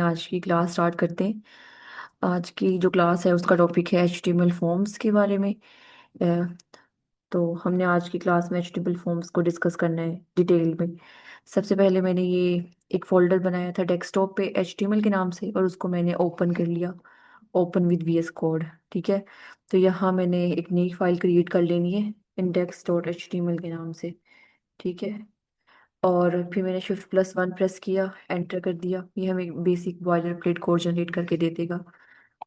आज की class start करते हैं। आज की जो क्लास है उसका टॉपिक है एचटीएमएल फॉर्म्स के बारे में। अ, तो हमने आज की क्लास में एचटीएमएल फॉर्म्स को डिस्कस करना है डिटेल में। सबसे पहले मैंने ये एक फोल्डर बनाया था डेस्कटॉप पे एचटीएमएल के नाम से और उसको मैंने ओपन कर लिया। Open with VS code. ठीक है। तो यहाँ मैंने एक नई फाइल क्रिएट कर लेनी है index dot H T M L के नाम से। ठीक है। और फिर मैंने Shift+1 प्रेस किया, एंटर कर दिया। ये हमें basic boiler plate code generate करके दे देगा।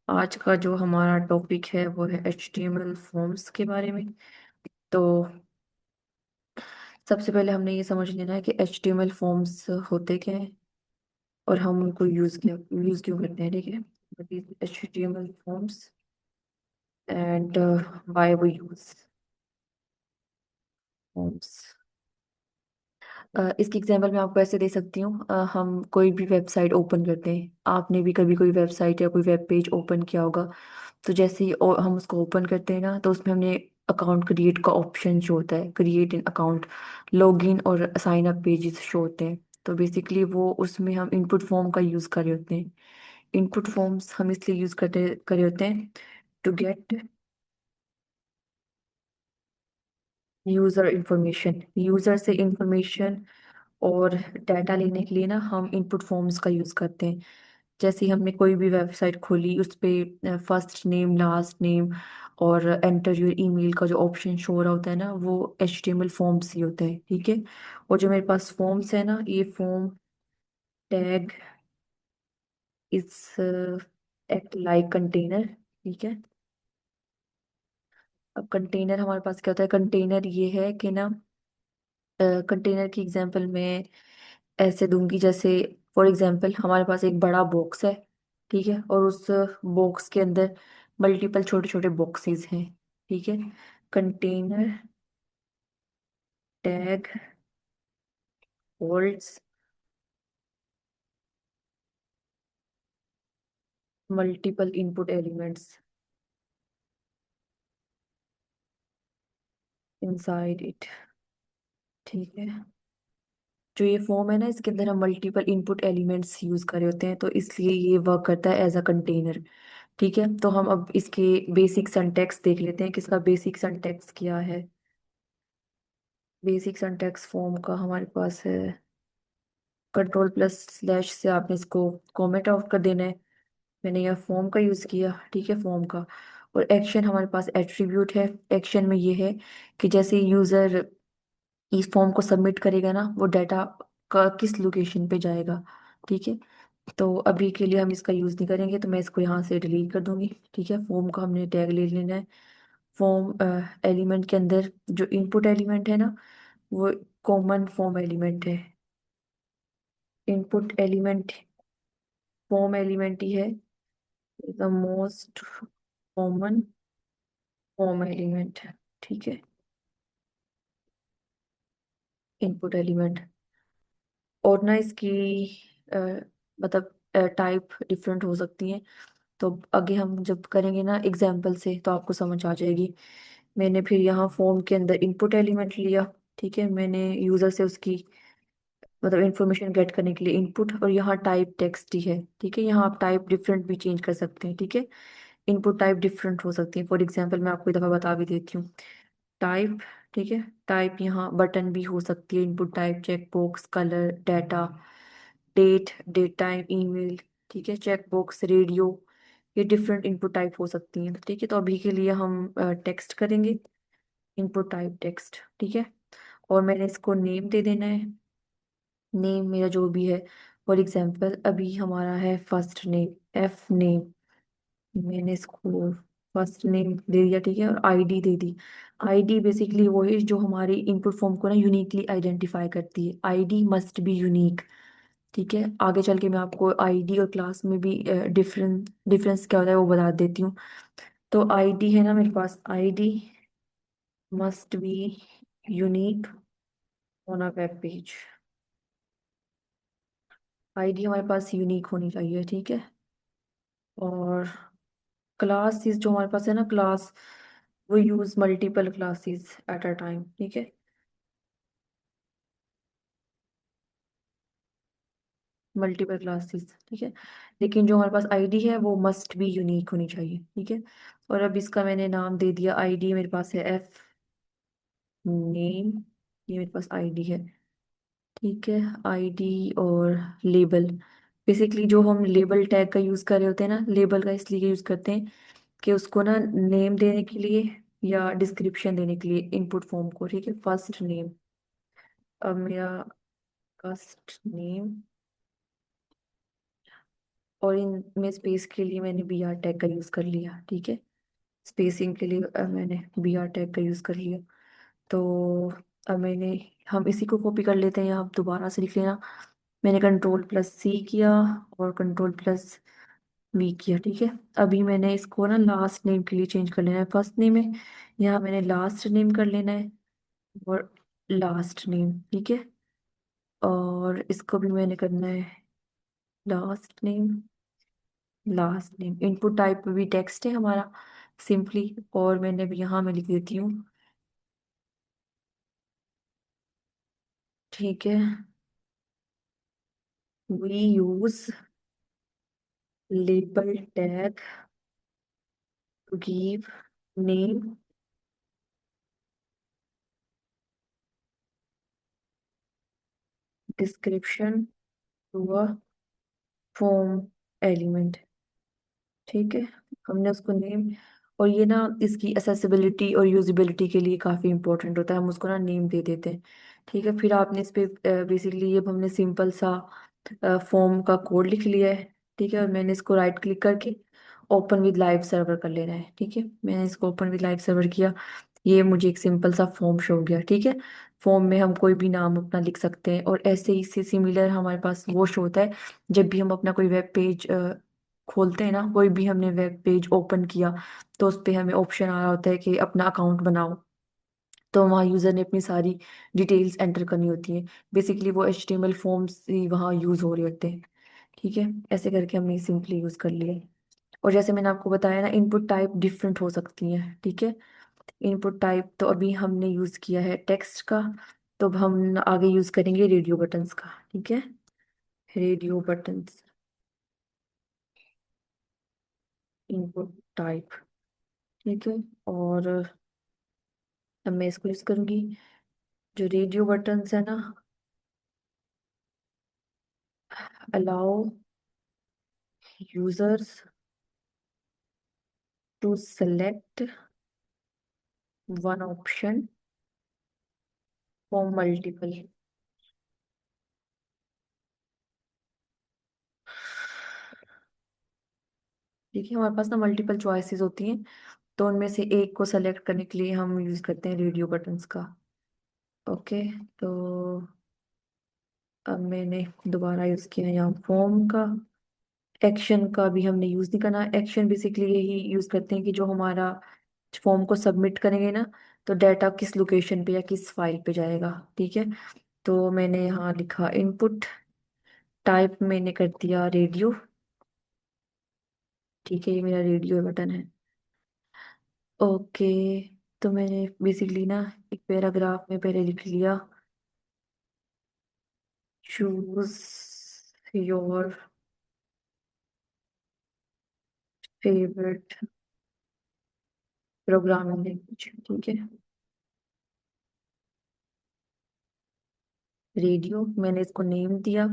आज का जो हमारा टॉपिक है वो है HTML फॉर्म्स के बारे में। तो सबसे पहले हमने ये समझ लेना है कि HTML फॉर्म्स होते क्या हैं और हम उनको यूज़ क्यों करते हैं। ठीक है। HTML forms and why we use forms. इसकी एग्जांपल मैं आपको ऐसे दे सकती हूँ। हम कोई भी वेबसाइट ओपन करते हैं, आपने भी कभी कोई वेबसाइट या कोई वेब पेज ओपन किया होगा। तो जैसे ही हम उसको ओपन करते हैं ना, तो उसमें हमने अकाउंट क्रिएट का ऑप्शन शो होता है, क्रिएट इन अकाउंट, लॉगिन और साइन अप पेजेस शो होते हैं। तो बेसिकली वो उसमें हम इनपुट फॉर्म का यूज़ कर रहे होते हैं। इनपुट फॉर्म्स हम इसलिए यूज़ करते कर रहे होते हैं to get user information, user से इंफॉर्मेशन और डाटा लेने के लिए ना हम इनपुट फॉर्म्स का यूज़ करते हैं। जैसे ही हमने कोई भी वेबसाइट खोली, उस पे फर्स्ट नेम, लास्ट नेम और एंटर योर ईमेल का जो ऑप्शन शो हो रहा होता है ना, वो एचटीएमएल फॉर्म्स ही होते हैं। ठीक है। और जो मेरे पास फॉर्म्स है ना, ये form tag is act like container. ठीक है। अब कंटेनर हमारे पास क्या होता है? कंटेनर ये है कि ना, कंटेनर की एग्जांपल में ऐसे दूंगी जैसे, फॉर एग्जांपल हमारे पास एक बड़ा बॉक्स है। ठीक है। और उस बॉक्स के अंदर मल्टीपल छोटे छोटे बॉक्सेस हैं। ठीक है। Container tag holds multiple input elements inside it. ठीक है। जो ये फॉर्म है ना, इसके अंदर हम मल्टीपल इनपुट एलिमेंट्स यूज कर रहे होते हैं, तो इसलिए ये वर्क करता है एज अ कंटेनर। ठीक है। तो हम अब इसके बेसिक सिंटैक्स देख लेते हैं कि इसका बेसिक सिंटैक्स क्या है। बेसिक सिंटैक्स फॉर्म का हमारे पास है, कंट्रोल+/ से आपने इसको कॉमेंट आउट कर देना है। मैंने यह फॉर्म का यूज़ किया। ठीक है। फॉर्म का। और एक्शन हमारे पास एट्रीब्यूट है। एक्शन में ये है कि जैसे यूज़र इस फॉर्म को सबमिट करेगा ना, वो डाटा का किस लोकेशन पे जाएगा। ठीक है। तो अभी के लिए हम इसका यूज़ नहीं करेंगे, तो मैं इसको यहाँ से डिलीट कर दूंगी। ठीक है। फॉर्म का हमने टैग ले लेना है। फॉर्म एलिमेंट के अंदर जो इनपुट एलिमेंट है ना, वो कॉमन फॉर्म एलिमेंट है। इनपुट एलिमेंट फॉर्म एलिमेंट ही है, the most common form element. ठीक है। Input element. और ना इसकी अ, मतलब टाइप डिफरेंट हो सकती हैं। तो आगे हम जब करेंगे ना एग्जाम्पल से, तो आपको समझ आ जाएगी। मैंने फिर यहाँ फॉर्म के अंदर इनपुट एलिमेंट लिया। ठीक है। मैंने यूज़र से उसकी मतलब इंफॉर्मेशन गेट करने के लिए इनपुट, और यहाँ टाइप टेक्स्ट ही है। ठीक है। यहाँ आप टाइप डिफरेंट भी चेंज कर सकते हैं। ठीक है। इनपुट टाइप डिफरेंट हो सकती है। फॉर एग्जांपल मैं आपको एक दफ़ा बता भी देती हूँ। टाइप। ठीक है। टाइप यहाँ बटन भी हो सकती है input type, check box, colour, data, date, date time, email. ठीक है। Check box, radio. ये डिफरेंट इनपुट टाइप हो सकती हैं। ठीक है। तो अभी के लिए हम टेक्स्ट करेंगे, इनपुट टाइप टेक्स्ट। ठीक है। और मैंने इसको नेम दे देना है। नेम मेरा जो भी है, फॉर एग्जांपल अभी हमारा है फर्स्ट नेम, एफ नेम। मैंने इसको फर्स्ट नेम दे दिया। ठीक है। और आईडी दे दी। आईडी बेसिकली वो है जो हमारी इनपुट फॉर्म को ना यूनिकली आइडेंटिफाई करती है। ID must be unique. ठीक है। आगे चल के मैं आपको आईडी और क्लास में भी डिफरेंस क्या होता है वो बता देती हूँ। तो आईडी है ना, मेरे पास ID must be unique on a web page. ID हमारे पास यूनिक होनी चाहिए। ठीक है। और क्लासेस जो हमारे पास है ना, क्लास, वो use multiple classes eight a time. ठीक है। मल्टीपल क्लासेस, ठीक है। लेकिन जो हमारे पास आईडी है वो मस्ट बी यूनिक होनी चाहिए, ठीक है। और अब इसका मैंने नाम दे दिया, आईडी मेरे पास है एफ नेम, ये मेरे पास आईडी है, ठीक है। आईडी और लेबल, बेसिकली जो हम लेबल टैग का यूज कर रहे होते हैं ना, लेबल का इसलिए यूज करते हैं कि उसको ना नेम देने के लिए या डिस्क्रिप्शन देने के लिए इनपुट फॉर्म को, ठीक है। फर्स्ट नेम, अब मेरा फर्स्ट नेम, और इनमें स्पेस के लिए मैंने बी आर टैग का यूज कर लिया, ठीक है। स्पेसिंग के लिए मैंने बी आर टैग का यूज कर लिया। तो अब मैंने, हम इसी को कॉपी कर लेते हैं, यहाँ दोबारा से लिख लेना। मैंने कंट्रोल प्लस सी किया और कंट्रोल प्लस वी किया, ठीक है। अभी मैंने इसको ना लास्ट नेम के लिए चेंज कर लेना है, फर्स्ट नेम है, यहाँ मैंने लास्ट नेम कर लेना है, और लास्ट नेम, ठीक है। और इसको भी मैंने करना है last name, last name. Input type भी टेक्स्ट है हमारा सिंपली, और मैंने भी यहाँ मैं लिख देती हूँ, ठीक है। We use label tag to give name description to a form element, ठीक है। हमने उसको नेम, और ये ना इसकी एसेसिबिलिटी और यूजिबिलिटी के लिए काफ़ी इंपॉर्टेंट होता है, हम उसको ना नेम दे देते हैं, ठीक है। फिर आपने इस पे बेसिकली अब हमने सिंपल सा फॉर्म का कोड लिख लिया है, ठीक है। और मैंने इसको राइट क्लिक करके ओपन विद लाइव सर्वर कर लेना है, ठीक है। मैंने इसको ओपन विद लाइव सर्वर किया, ये मुझे एक सिंपल सा फॉर्म शो हो गया, ठीक है। फॉर्म में हम कोई भी नाम अपना लिख सकते हैं, और ऐसे ही से सिमिलर हमारे पास वो शो होता है जब भी हम अपना कोई वेब पेज खोलते हैं ना, कोई भी हमने वेब पेज ओपन किया, तो उस पे हमें ऑप्शन आ रहा होता है कि अपना अकाउंट बनाओ, तो वहाँ यूज़र ने अपनी सारी डिटेल्स एंटर करनी होती हैं। बेसिकली वो HTML फॉर्म्स ही वहाँ यूज़ हो रहे होते हैं, ठीक है। ऐसे करके हमने सिंपली यूज़ कर लिया। और जैसे मैंने आपको बताया ना, इनपुट टाइप डिफरेंट हो सकती हैं, ठीक है। इनपुट टाइप तो अभी हमने यूज़ किया है टेक्स्ट का, तो अब हम आगे यूज़ करेंगे रेडियो बटन्स का, ठीक है। रेडियो बटन्स इनपुट टाइप, ठीक है। और अब मैं इसको यूज़ करूँगी, जो रेडियो बटन्स है ना, allow users to select one option for multiple. देखिए हमारे पास ना मल्टीपल चॉइसेस होती हैं, तो उनमें से एक को सेलेक्ट करने के लिए हम यूज करते हैं रेडियो बटन्स का, ओके। तो अब मैंने दोबारा यूज किया यहाँ फॉर्म का। एक्शन का भी हमने यूज नहीं करना, एक्शन बेसिकली यही यूज करते हैं कि जो हमारा फॉर्म को सबमिट करेंगे ना, तो डाटा किस लोकेशन पे या किस फाइल पे जाएगा, ठीक है। तो मैंने यहाँ लिखा इनपुट टाइप, मैंने कर दिया रेडियो, ठीक है। ये मेरा रेडियो बटन है, ओके। तो मैंने बेसिकली ना एक पैराग्राफ में पहले लिख लिया, choose your favourite programming language, ठीक है। रेडियो मैंने इसको नेम दिया,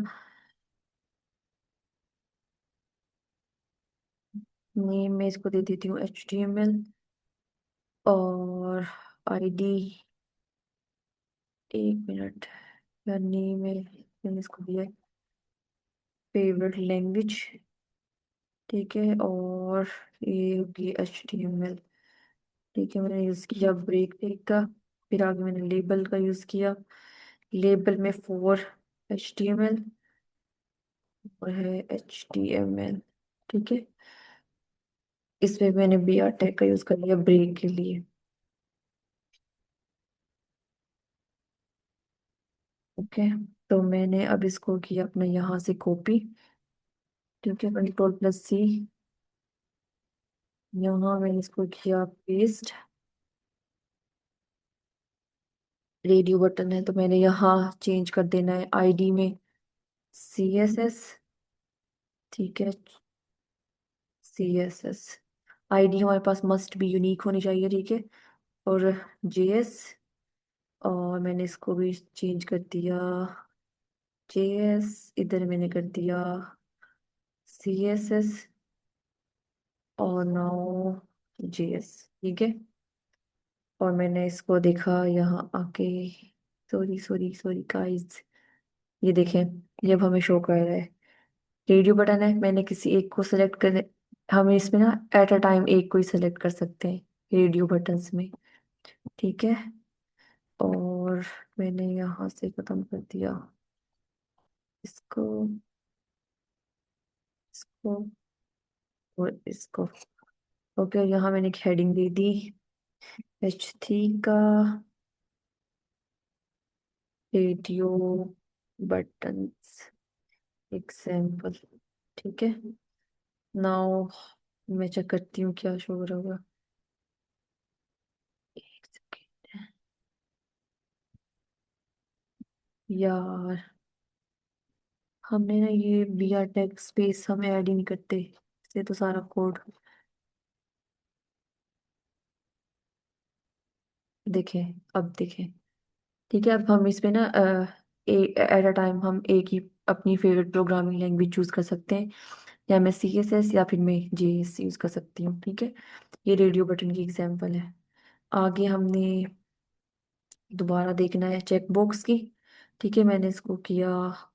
नेम में इसको दे देती हूँ HTML, और आईडी, एक मिनट, या नेम है, मैंने इसको दिया फेवरेट लैंग्वेज, ठीक है। और ये होगी HTML, ठीक है। मैंने यूज किया ब्रेक टेक का, फिर आगे मैंने लेबल का यूज किया, लेबल में फॉर HTML और है HTML, ठीक है। इसमें मैंने BR टैग का यूज कर लिया ब्रेक के लिए, ओके। तो मैंने अब इसको किया अपने यहाँ से कॉपी, ठीक है। कंट्रोल प्लस C, यहाँ मैंने इसको किया पेस्ट, रेडियो बटन है तो मैंने यहाँ चेंज कर देना है आईडी में, CSS, ठीक है। CSS आईडी हमारे पास मस्ट बी यूनिक होनी चाहिए, ठीक है। और JS, और मैंने इसको भी चेंज कर दिया। JS इधर मैंने कर दिया CSS, और नाउ JS, ठीक है। और मैंने इसको देखा यहाँ आके, सॉरी सॉरी सॉरी गाइस, ये देखें, जब हमें शो कर रहा है रेडियो बटन है, मैंने किसी एक को सिलेक्ट कर, हम इसमें ना एट अ टाइम एक को ही सिलेक्ट कर सकते हैं रेडियो बटन्स में, ठीक है। और मैंने यहाँ से खत्म कर दिया इसको, इसको और इसको। ओके, यहाँ मैंने एक हेडिंग दे दी, H3 का रेडियो बटन्स एग्जाम्पल, ठीक है। नाउ मैं चेक करती हूँ क्या शो हो रहा होगा। एक सेकेंड यार, हमने ना ये br टैग स्पेस हम ऐड ही नहीं करते, इससे तो सारा कोड, देखें, अब देखें, ठीक है। अब हम इसमें ना एट अ टाइम हम एक ही अपनी फेवरेट प्रोग्रामिंग लैंग्वेज चूज कर सकते हैं, या मैं CSS या फिर मैं JS यूज कर सकती हूँ, ठीक है। ये रेडियो बटन की एग्जांपल है। आगे हमने दोबारा देखना है चेक बॉक्स की, ठीक है। मैंने इसको किया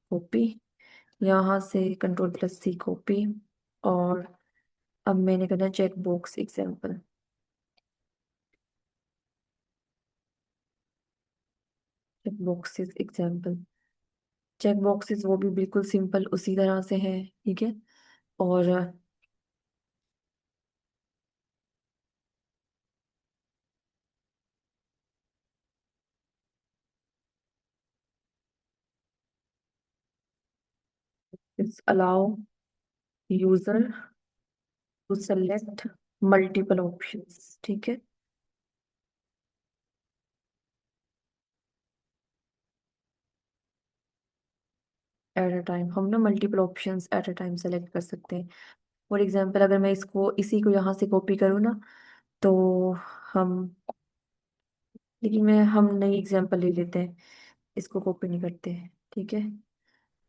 कॉपी, यहाँ से Ctrl+C कॉपी, और अब मैंने करना है check box example, check boxes example. Check boxes वो भी बिल्कुल सिंपल उसी तरह से है, ठीक है। और it's allow user to select multiple options, ठीक है। एट अ टाइम हम ना multiple options at a time सेलेक्ट कर सकते हैं। फॉर एग्जांपल अगर मैं इसको इसी को यहाँ से कॉपी करूँ ना, तो हम, लेकिन मैं हम नई एग्जांपल ले लेते हैं, इसको कॉपी नहीं करते, ठीक है।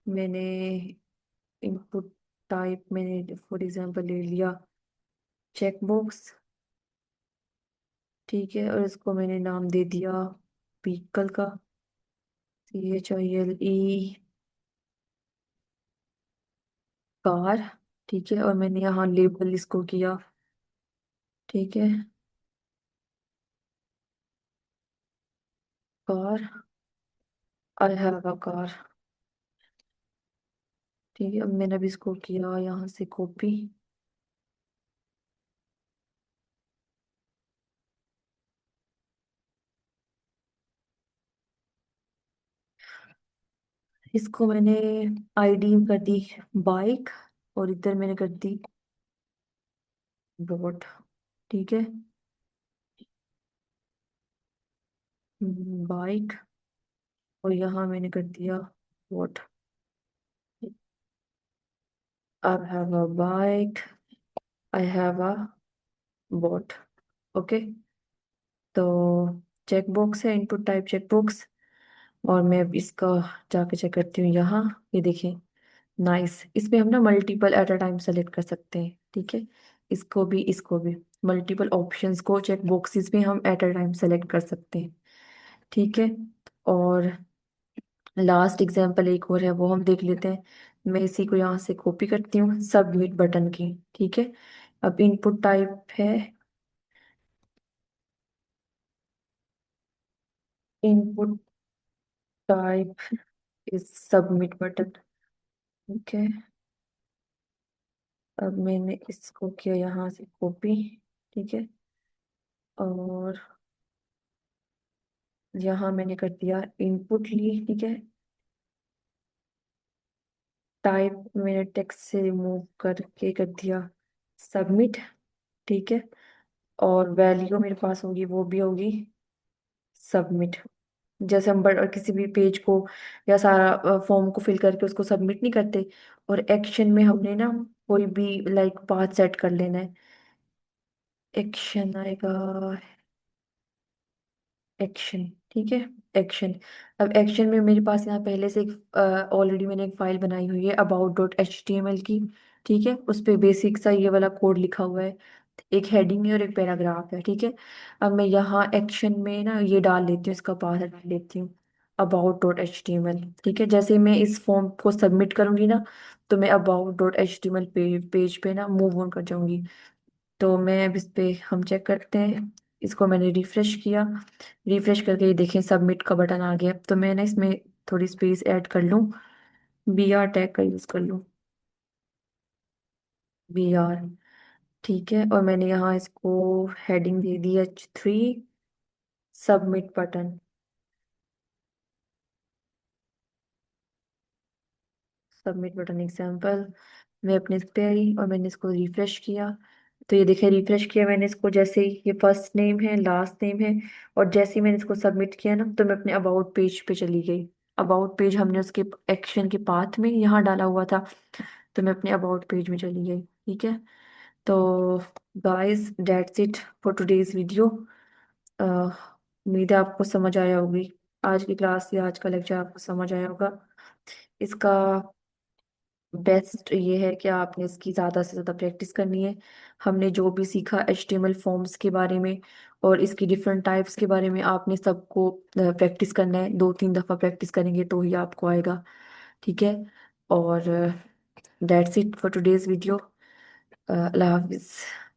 मैंने इनपुट टाइप मैंने फॉर एग्जांपल ले लिया चेक बॉक्स, ठीक है। और इसको मैंने नाम दे दिया व्हीकल का, CHILE, कार, ठीक है। और मैंने यहाँ लेबल इसको किया, ठीक है, car, I have a car, ठीक है। अब मैंने अभी इसको किया यहाँ से कॉपी, इसको मैंने आईडी कर दी बाइक, और इधर मैंने कर दी बोट, ठीक है। बाइक, और यहाँ मैंने कर दिया boat, I have a bike, I have a boat, okay. तो चेक बॉक्स है, इनपुट टाइप चेक बॉक्स, और मैं अब इसका जाके चेक करती हूँ यहाँ, ये देखिए, नाइस। इसमें हम ना मल्टीपल एट अ टाइम सेलेक्ट कर सकते हैं, ठीक है। इसको भी मल्टीपल ऑप्शंस को चेक बॉक्सेस में हम एट अ टाइम सेलेक्ट कर सकते हैं, ठीक है। और लास्ट एग्जांपल एक और है, वो हम देख लेते हैं। मैं इसी को यहाँ से कॉपी करती हूँ सबमिट बटन की, ठीक है। अब इनपुट टाइप है, input type is submit button, ठीक है। अब मैंने इसको किया यहाँ से कॉपी, ठीक है। और यहाँ मैंने कर दिया इनपुट ली, ठीक है। टाइप मैंने टेक्स्ट से रिमूव करके कर दिया सबमिट, ठीक है। और वैल्यू मेरे पास होगी, वो भी होगी सबमिट, जैसे हम किसी भी पेज को या सारा फॉर्म को फिल करके उसको सबमिट नहीं करते, और एक्शन में हमने ना कोई भी लाइक पाथ सेट कर लेना है। एक्शन आएगा, एक्शन, ठीक है, एक्शन। अब एक्शन में मेरे पास यहाँ पहले से एक ऑलरेडी मैंने एक फाइल बनाई हुई है about.html की। ठीक है, उस पे बेसिक सा ये वाला कोड लिखा हुआ है, एक हेडिंग है और एक पैराग्राफ है। ठीक है, अब मैं यहाँ एक्शन में ना ये डाल लेती हूँ, इसका पाथ डाल लेती हूँ about.html। ठीक है, जैसे ही मैं इस फॉर्म को सबमिट करूंगी ना, तो मैं about.html पेज पे ना मूव ऑन कर जाऊंगी। तो मैं अब इस पे हम चेक करते हैं, इसको मैंने रिफ्रेश किया, रिफ्रेश करके ये देखें सबमिट का बटन आ गया। तो मैं ना इसमें थोड़ी स्पेस ऐड कर लूँ, BR टैग का यूज़ कर लूँ, BR। ठीक है, और मैंने यहाँ इसको हेडिंग दे दी H3, submit button. Submit button example, मैं अपने इस पे आई और मैंने इसको रिफ्रेश किया। तो ये देखिए रिफ्रेश किया मैंने इसको, जैसे ही ये फर्स्ट नेम है, लास्ट नेम है, और जैसे ही मैंने इसको सबमिट किया ना, तो मैं अपने अबाउट पेज पे चली गई। अबाउट पेज हमने उसके एक्शन के पाथ में यहाँ डाला हुआ था, तो मैं अपने अबाउट पेज में चली गई। ठीक है, तो guys that's it for today's video. उम्मीद है आपको समझ आया होगी, आज की क्लास या आज का लेक्चर आपको समझ आया होगा। इसका बेस्ट ये है कि आपने इसकी ज़्यादा से ज़्यादा प्रैक्टिस करनी है। हमने जो भी सीखा HTML फॉर्म्स के बारे में और इसकी डिफरेंट टाइप्स के बारे में, आपने सबको प्रैक्टिस करना है। 2-3 दफ़ा प्रैक्टिस करेंगे तो ही आपको आएगा। ठीक है, और that's it for today's video. अल्लाह हाफिज़।